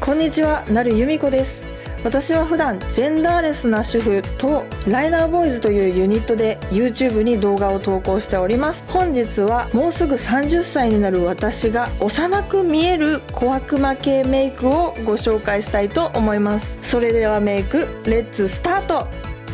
こんにちは、なるゆみこです。私は普段ジェンダーレスな主婦とライナーボーイズというユニットで YouTube に動画を投稿しております。本日はもうすぐ30歳になる私が幼く見える小悪魔系メイクをご紹介したいと思います。それではメイクレッツスタート。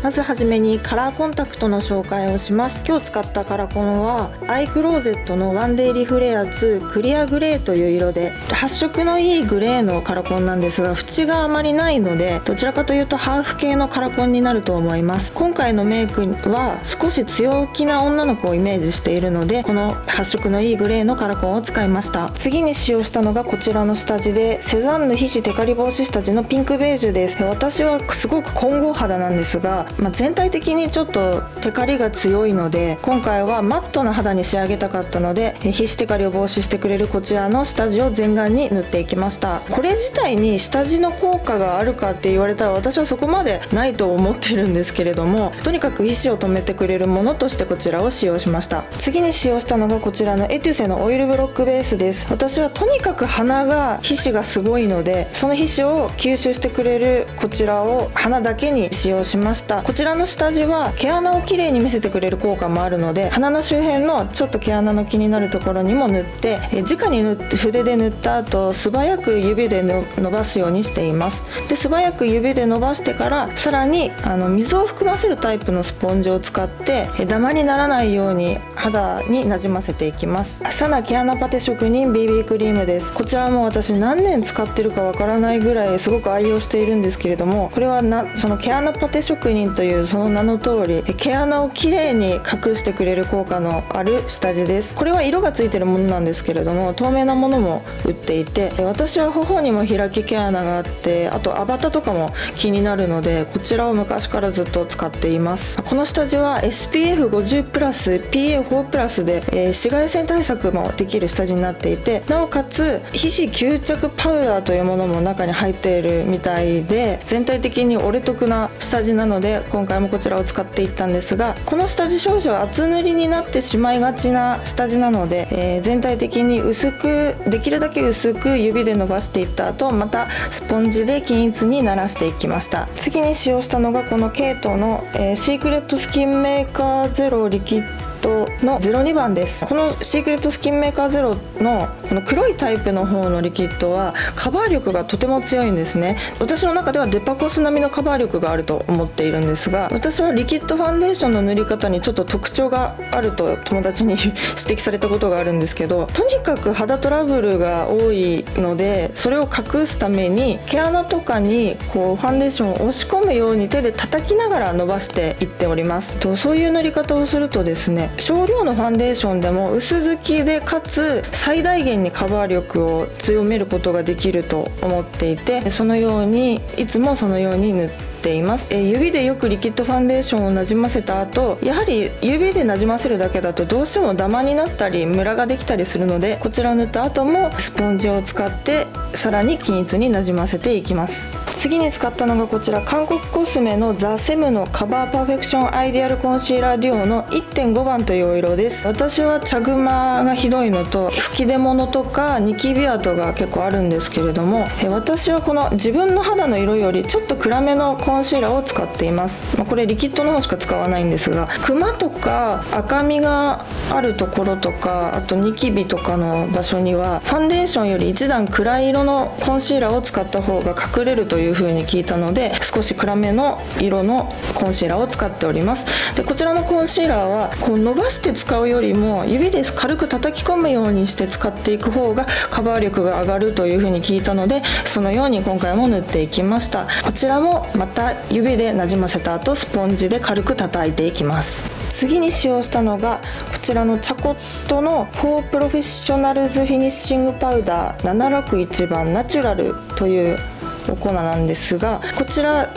まずはじめにカラーコンタクトの紹介をします。今日使ったカラコンはアイクローゼットのワンデイリフレア2クリアグレーという色で、発色のいいグレーのカラコンなんですが、縁があまりないのでどちらかというとハーフ系のカラコンになると思います。今回のメイクは少し強気な女の子をイメージしているので、この発色のいいグレーのカラコンを使いました。次に使用したのがこちらの下地で、セザンヌ皮脂テカリ防止下地のピンクベージュです。私はすごく混合肌なんですが、全体的にちょっとテカリが強いので、今回はマットな肌に仕上げたかったので、皮脂テカリを防止してくれるこちらの下地を全顔に塗っていきました。これ自体に下地の効果があるかって言われたら私はそこまでないと思ってるんですけれども、とにかく皮脂を止めてくれるものとしてこちらを使用しました。次に使用したのがこちらのエテュセのオイルブロックベースです。私はとにかく鼻が皮脂がすごいので、その皮脂を吸収してくれるこちらを鼻だけに使用しました。こちらの下地は毛穴をきれいに見せてくれる効果もあるので、鼻の周辺のちょっと毛穴の気になるところにも塗って、直に筆で塗った後素早く指で伸ばすようにしています。で、素早く指で伸ばしてからさらに水を含ませるタイプのスポンジを使ってダマにならないように肌になじませていきます。サナ毛穴パテ職人 BB クリームです。こちらも私何年使ってるかわからないぐらいすごく愛用しているんですけれども、これはその毛穴パテ職人というその名の通り毛穴をきれいに隠してくれる効果のある下地です。これは色がついてるものなんですけれども、透明なものも売っていて、私は頬にも開き毛穴があって、あとアバタとかも気になるので、こちらを昔からずっと使っています。この下地は SPF50 プラス PA4 プラスで、紫外線対策もできる下地になっていて、なおかつ皮脂吸着パウダーというものも中に入っているみたいで、全体的にお得な下地なので今回もこちらを使っていったんですが、この下地少々厚塗りになってしまいがちな下地なので、全体的に薄く、できるだけ薄く指で伸ばしていった後、またスポンジで均一にならしていきました。次に使用したのがこのケイトの、シークレットスキンメーカーゼロリキッドの02番です。このシークレットスキンメーカーゼロのこの黒いタイプの方のリキッドはカバー力がとても強いんですね。私の中ではデパコス並みのカバー力があると思っているんですが、私はリキッドファンデーションの塗り方にちょっと特徴があると友達に指摘されたことがあるんですけど、とにかく肌トラブルが多いので、それを隠すために毛穴とかにこうファンデーションを押し込むように手で叩きながら伸ばしていっております。そういう塗り方をするとですね、少量のファンデーションでも薄付きでかつ最大限にカバー力を強めることができると思っていて、いつもそのように塗っています。指でよくリキッドファンデーションをなじませた後、やはり指でなじませるだけだとどうしてもダマになったりムラができたりするので、こちらを塗った後もスポンジを使ってさらに均一になじませていきます。次に使ったのがこちら韓国コスメのザ・セムのカバーパーフェクションアイデアルコンシーラーデュオの 1.5 番というお色です。私は茶グマがひどいのと吹き出物とかニキビ跡が結構あるんですけれども、私はこの自分の肌の色よりちょっと暗めのコンシーラーを使っています。これリキッドの方しか使わないんですが、クマとか赤みがあるところとか、あとニキビとかの場所にはファンデーションより一段暗い色のコンシーラーを使った方が隠れるという風に聞いたので、少し暗めの色のコンシーラーを使っております。で、こちらのコンシーラーはこう伸ばして使うよりも指で軽く叩き込むようにして使っていく方がカバー力が上がるという風に聞いたので、そのように今回も塗っていきました。こちらもまた指でなじませた後スポンジで軽く叩いていきます。次に使用したのがこちらのチャコットのフォープロフェッショナルズフィニッシングパウダー761番ナチュラルというお粉なんですが、こちら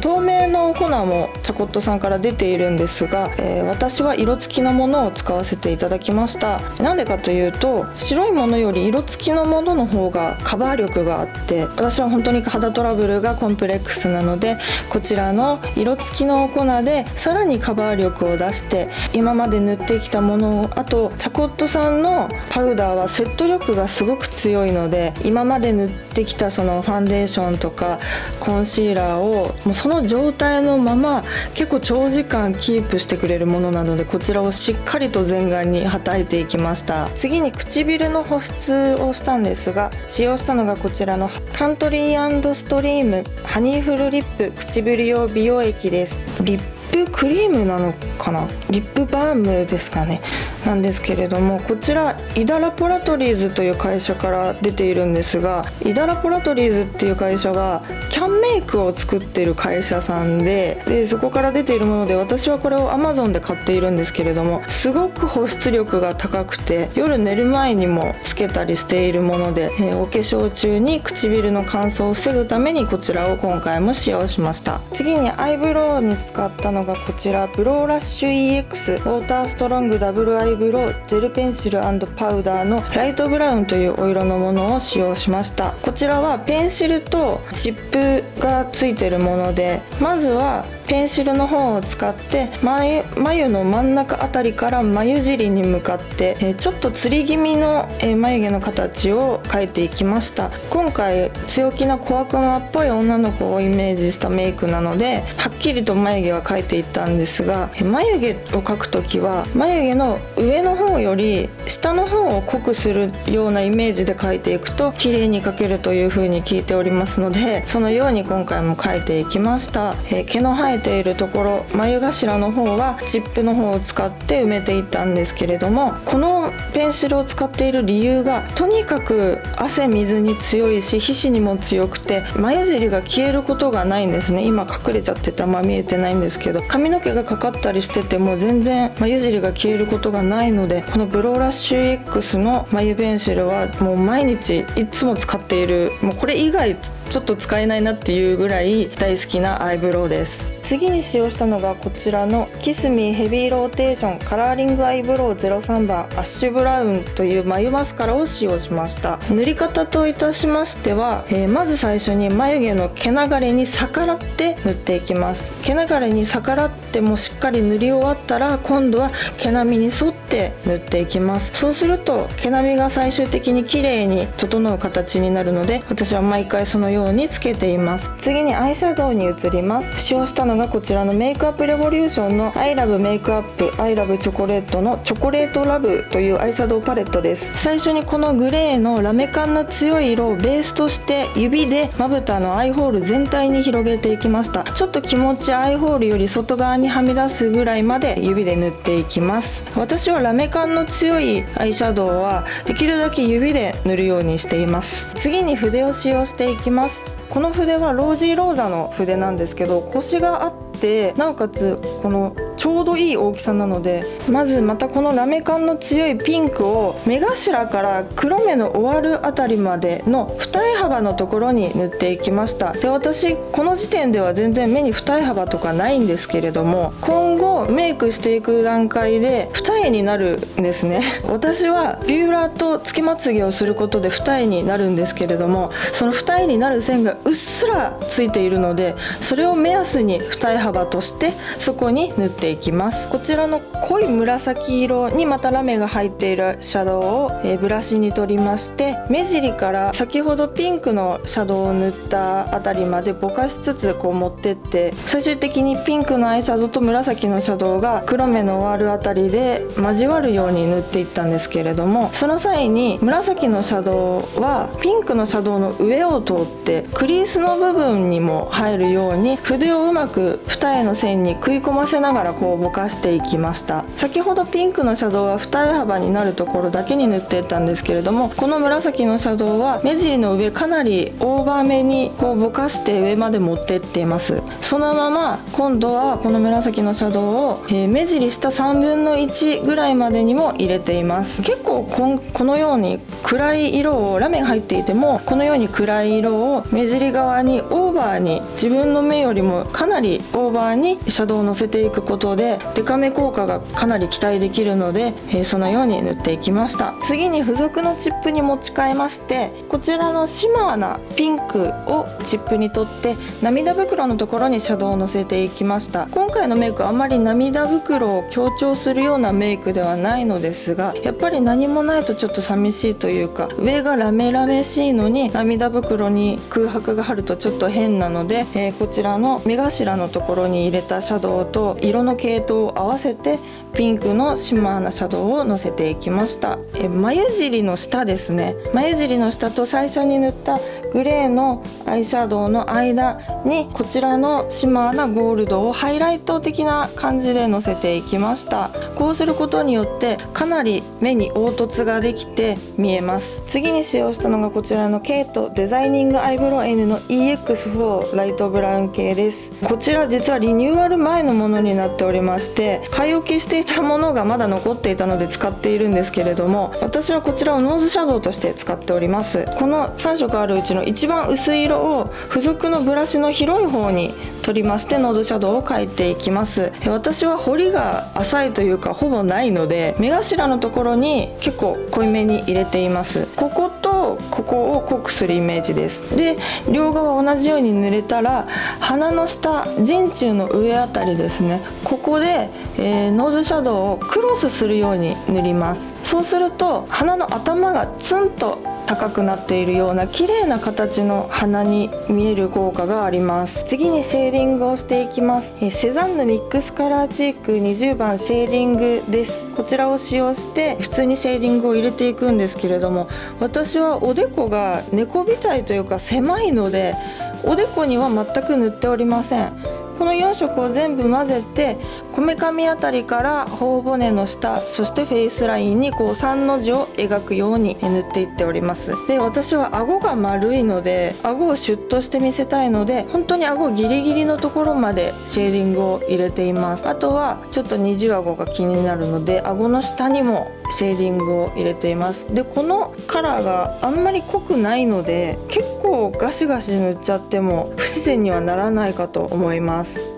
透明の粉もチャコットさんから出ているんですが、私は色付きのものを使わせていただきました。なんでかというと、白いものより色付きのものの方がカバー力があって、私は本当に肌トラブルがコンプレックスなので、こちらの色付きのお粉でさらにカバー力を出して、今まで塗ってきたものを、あとチャコットさんのパウダーはセット力がすごく強いので、今まで塗ってきたそのファンデーションとかコンシーラーをもうその状態のまま結構長時間キープしてくれるものなので、こちらをしっかりと全顔にはたいていきました。次に唇の保湿をしたんですが、使用したのがこちらのカントリー&ストリームハニーフルリップ唇用美容液です。リップクリームなのかな、リップバームですかね、なんですけれども、こちらイダラポラトリーズという会社から出ているんですが、イダラポラトリーズっていう会社はキャンメイクを作っている会社さんで、そこから出ているもので、私はこれを Amazon で買っているんですけれども、すごく保湿力が高くて夜寝る前にもつけたりしているもので、お化粧中に唇の乾燥を防ぐためにこちらを今回も使用しました。次にアイブロウに使ったのがこちらブローラッシュ EX ウォーターストロングダブルアイブロウジェルペンシル&パウダーのライトブラウンというお色のものを使用しました。こちらはペンシルとチップがついているもので、まずはペンシルの方を使って眉の真ん中あたりから眉尻に向かってちょっとつり気味の眉毛の形を描いていきました。今回強気な小悪魔っぽい女の子をイメージしたメイクなので、はっきりと眉毛は描いていったんですが、眉毛を描くときは眉毛の上の方より下の方を濃くするようなイメージで描いていくと綺麗に描けるという風に聞いておりますので、そのように今回も描いていきました。毛の生えているところ、眉頭の方はチップの方を使って埋めていったんですけれども、このペンシルを使っている理由が、とにかく汗水に強いし皮脂にも強くて眉尻が消えることがないんですね。今隠れちゃっててあんま見えてないんですけど、髪の毛がかかったりしてても全然眉尻が消えることがないので、このブローラッシュ X の眉ペンシルはもう毎日いつも使っている、もうこれ以外ちょっと使えないなっていうぐらい大好きなアイブロウです。次に使用したのがこちらのキスミーヘビーローテーションカラーリングアイブロウ03番アッシュブラウンという眉マスカラを使用しました。塗り方といたしましては、まず最初に眉毛の毛流れに逆らって塗っていきます。毛流れに逆らってもしっかり塗り終わったら、今度は毛並みに沿って塗っていきます。そうすると毛並みが最終的に綺麗に整う形になるので、私は毎回そのようにつけています。次にアイシャドウに移ります。使用したのがこちらのメイクアップレボリューションの I love メイクアップ I love チョコレートのチョコレートラブというアイシャドウパレットです。最初にこのグレーのラメ感の強い色をベースとして指でまぶたのアイホール全体に広げていきました。ちょっと気持ちアイホールより外側にはみ出すぐらいまで指で塗っていきます。私はラメ感の強いアイシャドウはできるだけ指で塗るようにしています。次に筆を使用していきます。この筆はロージーローザの筆なんですけど、コシがあってなおかつこのちょうどいい大きさなので、まずまたこのラメ感の強いピンクを目頭から黒目の終わるあたりまでの二重幅のところに塗っていきました。で、私この時点では全然目に二重幅とかないんですけれども、今後メイクしていく段階で二重になるんですね。私はビューラーとつけまつげをすることで二重になるんですけれども、その二重になる線がうっすらついているので、それを目安に二重幅としてそこに塗っていきます。こちらの濃い紫色にまたラメが入っているシャドウをブラシに取りまして、目尻から先ほどピンクのシャドウを塗ったあたりまでぼかしつつこう持ってって、最終的にピンクのアイシャドウと紫のシャドウが黒目の終わるあたりで交わるように塗っていったんですけれども、その際に紫のシャドウはピンクのシャドウの上を通ってクリースの部分にも入るように筆をうまく二重の線に食い込ませながらこうぼかしていきました。先ほどピンクのシャドウは二重幅になるところだけに塗っていったんですけれども、この紫のシャドウは目尻の上かなりオーバーめにこうぼかして上まで持っていっています。そのまま今度はこの紫のシャドウを、目尻下3分の1ぐらいまでにも入れています。結構このように暗い色を、ラメが入っていてもこのように暗い色を目尻側にオーバーに、自分の目よりもかなりオーバーにシャドウをのせていくことでデカめ効果がかなり期待できるので、そのように塗っていきました。次に付属のチップに持ち替えまして、こちらのシマーなピンクをチップに取って涙袋のところにシャドウをのせていきました。今回のメイクはあんまり涙袋を強調するようなメイクではないのですが、やっぱり何もないとちょっと寂しいというか、上がラメラメしいのに涙袋に空白があるとちょっと変なので、こちらの目頭のところに入れたシャドウと色の系統を合わせてピンクのシマーなシャドウをのせていきました。眉尻の下ですね。眉尻の下と最初に塗ったグレーのアイシャドウの間にこちらのシマーなゴールドをハイライト的な感じでのせていきました。こうすることによってかなり目に凹凸ができて見えます。次に使用したのがこちらのケイトデザイニングアイブロウ N の EX4 ライトブラウン系です。こちら実はリニューアル前のものになっておりまして、買い置きしていたものがまだ残っていたので使っているんですけれども、私はこちらをノーズシャドウとして使っております。この3色あるうちの一番薄い色を付属のブラシの広い方に取りましてノーズシャドウを描いていきます。私は彫りが浅いというかほぼないので、目頭のところに結構濃いめに入れています。こことここを濃くするイメージです。で、両側同じように塗れたら鼻の下、人中の上あたりですね、ここで、ノーズシャドウをクロスするように塗ります。そうすると鼻の頭がツンと高くなっているような綺麗な形の鼻に見える効果があります。次にシェーディングをしていきます。セザンヌミックスカラーチーク20番シェーディングです。こちらを使用して普通にシェーディングを入れていくんですけれども、私はおでこが猫鼻というか狭いのでおでこには全く塗っておりません。この4色を全部混ぜてこめかみあたりから頬骨の下、そしてフェイスラインにこう3の字を描くように塗っていっております。で、私は顎が丸いので顎をシュッとして見せたいので、本当に顎ギリギリのところまでシェーディングを入れています。あとはちょっと二重顎が気になるので顎の下にもシェーディングを入れています。で、このカラーがあんまり濃くないので結構ガシガシ塗っちゃっても不自然にはならないかと思います。